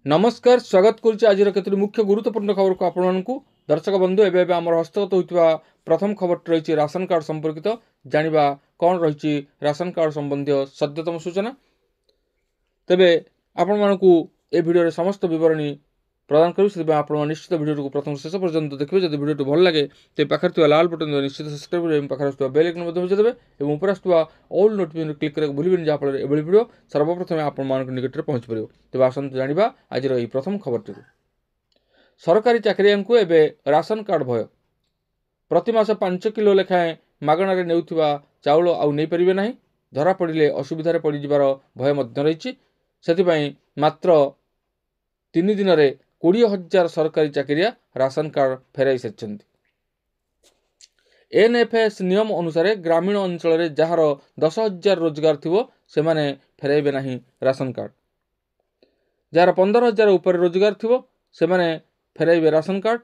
नमस्कार स्वागत करुच्ची आज केतोटी मुख्य गुरुत्वपूर्ण खबर को आपको दर्शक बंधु एवं आम हस्तगत होता प्रथम खबर रही राशन कार्ड संपर्कित जाना कौन रही राशन कार्ड संबंधी सद्यतम सूचना तेबे आपण मानकु ए भिडियो समस्त विवरणी प्रदान करूँ आप निश्चित भिडियो को प्रथम शेष पर्यंत देखिए जब भिडियो भल लगे तो पाखे लाल बटन निश्चित सब्सक्राइब पाखे बेल आइकन बजाइदेवे और ऊपर आसुवा ऑल नोटिफिकेशन क्लिक करके भूलें जहाँफल ये भिडियो सर्वप्रथम आप निकट में पहुँच पार तेज आसतु जाना आज प्रथम खबर सरकारी चाकरिया को एवं राशन कार्ड भय प्रति मास 5 किलो लेखाएं मागणार नेउथिबा चाउल आउ नहीं पारे ना धरा पड़े असुविधार पड़ जबार भय रही मात्र 3 दिन में 20,000 सरकारी चाकरिया राशन कार्ड फेराई सारी एनएफएस नियम अनुसार ग्रामीण अंचल जार 10,000 रोजगार थी से माने फेराइबे नहीं राशन कार्ड जार 15,000 उपर रोजगार थी से माने फेराइबे राशन कार्ड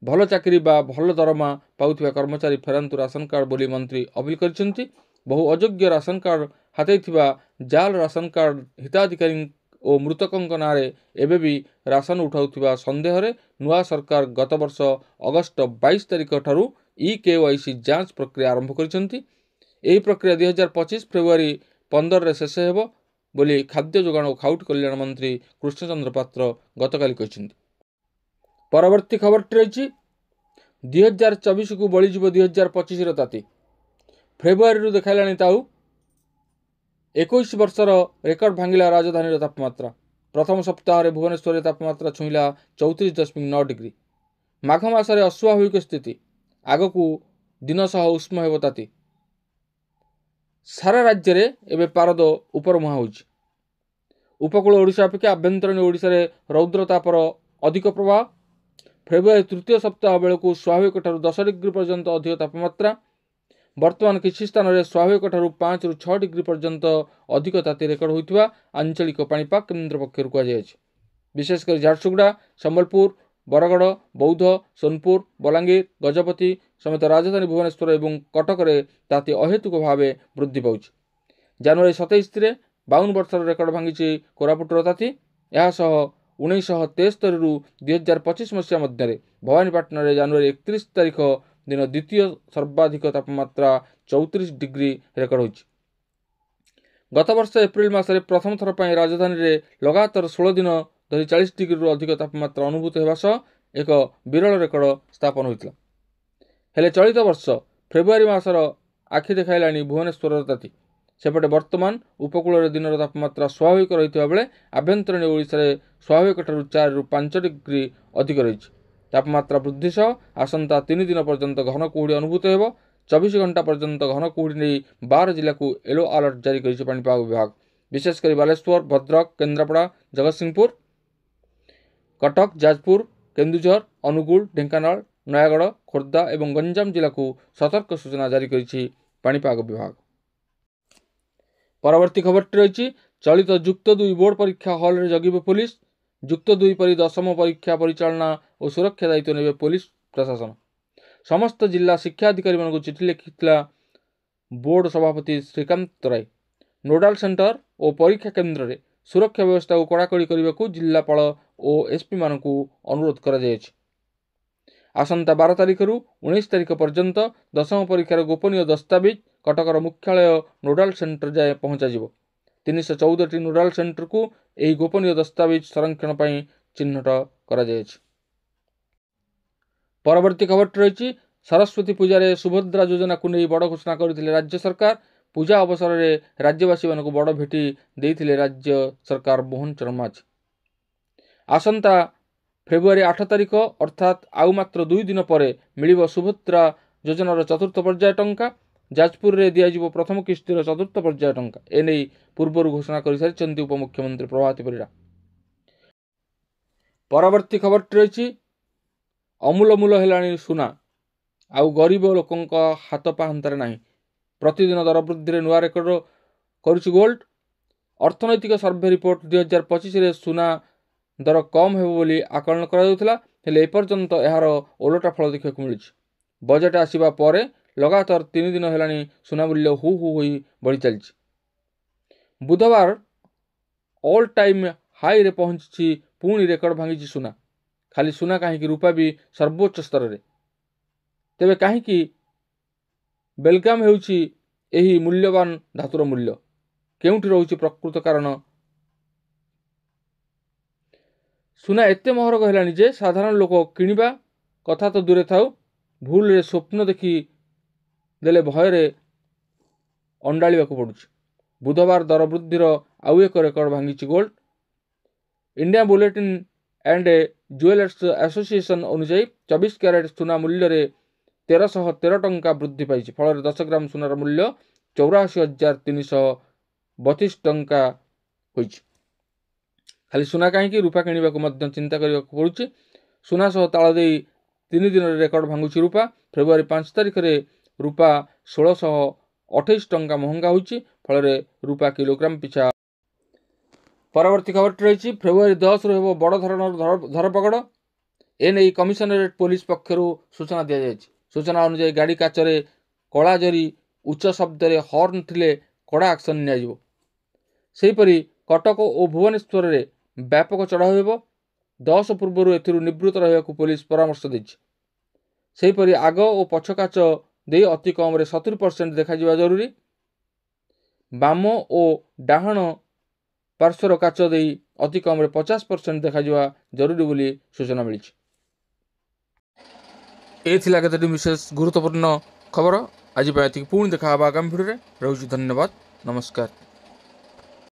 भल चाकरी बा भल दरमा पाउथिबा कर्मचारी फेरांतु राशन कार्ड बोली मंत्री अपील कर बहु अयोग्य राशन कार्ड हाथै जाल राशन कार्ड हिताधिकारी और मृतकों नाँ एवं भी राशन उठाउथिबा संदेह रे नुआ सरकार गत वर्ष अगस्त 22 तारिख ठारू EKYC जांच प्रक्रिया आरंभ करिसेंती। एही प्रक्रिया 2025 फेब्रुआरी 15 रे शेष हेबो बोली खाद्य जोगाण और खाउट कल्याण मंत्री कृष्णचंद्र पात्र गतकाली कहिसेंती। परवर्ती खबर रही 2024 को बलिजिबो 2025 रो ताती फेब्रुआरी रु देखाइलाणी ताऊ 21 वर्षर रेकर्ड भांगिला राजधानी तापमात्रा प्रथम सप्ताह भुवनेश्वर तापमात्रा छुईला 34.9 डिग्री माघ मासरे अस्वाभाविक स्थिति आगकू दिन सह उष्म हेब ताती सारा राज्य में एवं पारद उपर मुहां होइछि। उपकूल ओडिशा अपेक्षा आभ्यंतरीण ओडिशा रे रौद्रतापर अधिक प्रभाव फेब्रुआरी तृतीय सप्ताह बेलू स्वाभाविक 10 डिग्री पर्यंत अधिक तापमात्रा वर्तमान किसी स्थान में स्वाभाविक 5 ରୁ 6 डिग्री पर्यंत अधिक ताती रेकर्ड होता आंचलिक पाणीपाग केन्द्र पक्षर कहुई। विशेषकर झारसुगुड़ा संबलपुर बरगड़ बौद्ध सोनपुर बलांगीर गजपति समेत राजधानी भुवनेश्वर और कटक में ताती अहेतुक भाव वृद्धि पाँच। जनवरी 27 में 52 वर्षर रेकर्ड भांगी कोरापुटर ताती यासह 1973 ରୁ 2025 मसीहा मध्य भवानीपाटना जनवरी 31 तारिख दिन द्वितीय सर्वाधिक तापमात्रा 34 डिग्री रेकर्ड होइछि। गत वर्ष एप्रिल मासरे प्रथम थर पर राजधानी रे लगातार 16 दिन धरी 40 डिग्री रु अधिक तापमात्रा अनुभूत होगा सह एक विरल रेकर्ड स्थापन होता। हेले चलित वर्ष फेब्रुआरी मासर आखि देखाइलाणी भुवनेश्वर ताती सेपटे वर्तमान उपकूल दिन तापमात्रा स्वाभाविक रही बेले आभ्यंतरीण ओडिशा स्वाभाविक 4 ରୁ 5 डिग्री अधिक रही तापमात्रा वृद्धि सह आसंता 3 दिन पर्यंत घन कुहुड़ी अनुभूत हो 24 घंटा पर्यंत घन कुहुड़ी नहीं 12 जिला को येलो अलर्ट जारी कर पाणीपाग विभाग विशेषकर बालेश्वर भद्रक केन्द्रापड़ा जगतसिंहपुर कटक जाजपुर केन्दुझर अनुगुल ढेंकानाल नयागढ़ खोर्धा और गंजाम जिला को सतर्क सूचना जारी कर पाणीपाग विभाग। परवर्ती खबर रही चलित जुक्त 2 बोर्ड परीक्षा हल रे जगिबे पुलिस जुक्त 2 परी दशम परीक्षा परिचालना और सुरक्षा दायित्व नेबे पुलिस प्रशासन समस्त जिला शिक्षा अधिकारी मानक चिठी लिखिथिला बोर्ड सभापति श्रीकांत राय नोडाल सेंटर और परीक्षा केन्द्र रे सुरक्षा व्यवस्था को कड़ाकड़ी करने को जिलापाल और एसपी मानक अनुरोध कर आसंता 12 तारिख रु 19 तारिख पर्यंत दशम परीक्षार गोपनीय दस्तावेज कटकर मुख्यालय नोडाल सेंटर जाए पहुंचाଯିବ। 314 नोडाल सेंटर को यही गोपनीय दस्तावेज संरक्षण पर चिन्हट करा जायछि। परवर्ती खबर रही सरस्वती पूजा सुभद्रा योजना को नहीं बड़ घोषणा करथिले राज्य सरकार पूजा अवसर में राज्यवासी मानक बड़ भेटी देथिले राज्य सरकार मोहन चरण माझी। आसंता फेब्रुआरी 8 तारिख अर्थात आउ मात्र 2 दिन पर मिलिब सुभद्रा योजनार चतुर्थ पर्याय टंका जाजपुर रे दियाजिबो प्रथम किस्तिर चतुर्थ पर्याय टंका एने पूर्वर घोषणा कर सारी उपमुख्यमंत्री प्रभाती परिड़ा। परवर्ती खबर रही अमूलमूल हेलाणी सुना आउ गरीब लोकों हाथ पाहांतारे नहीं प्रतिदिन दर वृद्धि नुआ रेकर्ड करुछि गोल्ड अर्थनैतिक सर्वे रिपोर्ट 2025 रे सुना दर कम हेबो बोली आकलन करा हेले एपर्यंत यार ओलटा फल देखा मिली। बजेट आसिबा परे लगातार 3 दिन हेलाणी सुना मूल्य हु होई बढ़ी चलछि। बुधवार ऑल टाइम हाई रे पहुंची पुणी रेकर्ड भांगी सुना। खाली सुना कहीं रूपा भी सर्वोच्च स्तर में। तेबे कहीं बेलगाम हेउछि एही मूल्यवान धातुर मूल्य केउठी रहुछि प्रकृत कारण? सुना एते महरक हेलानी जे साधारण लोक किनिबा कथा तो दूरे थाउ, भूल रे स्वप्न देखि देले भयरे अंडाळिबाकु पडुछि। बुधवार दर वृद्धिर आउ एक रेकर्ड भांगी gold. India bulletin and jewellers association अनुसार 24 क्यारेट सुना मूल्य रे 1313 टंका वृद्धि पाई। फल 10 ग्राम सुनार मूल्य 84,332 टंका होइछि। खाली सुना कहीं रूपा किणवाक चिंता करने पड़ुछि। सुना सह ताल दे 3 दिन रेकर्ड भांगुछि रूपा। फेब्रुआरी 5 तारिख में रूपा 1628 टंका महंगा होइछि। फल रूपा किलोग्राम पिछा। परवर्ती खबर रही फेब्रुआरी 10 रु हेबो बड़ धरणर धरपकड़। एने कमिशनरेट पुलिस पक्षर सूचना दि जाएछि। सूचना अनुसार गाड़ी काचरे कला जरी उच्च शब्द रे हॉर्न थिले कड़ा एक्शन नियाजिबो। सेहीपरि कटक और भुवनेश्वर रे व्यापक चढ़ाऊ हेबो। 10 पूर्व एथिरु निवृत्त रहिबाकु पुलिस परामर्श दैछि। सेहीपरि आग और पछ काच दे अति कम रे 70% देखा जिबा जरूरी। बाम और डाहण पार्श्वर काच दे अति कम रे 50% देखा जिबा जरूरी बोली सूचना मिली। ए थिला केतोटी विशेष गुरुत्वपूर्ण खबर। आज पुणी देखा आगामी भिडियो रे। रहउछि धन्यवाद, नमस्कार।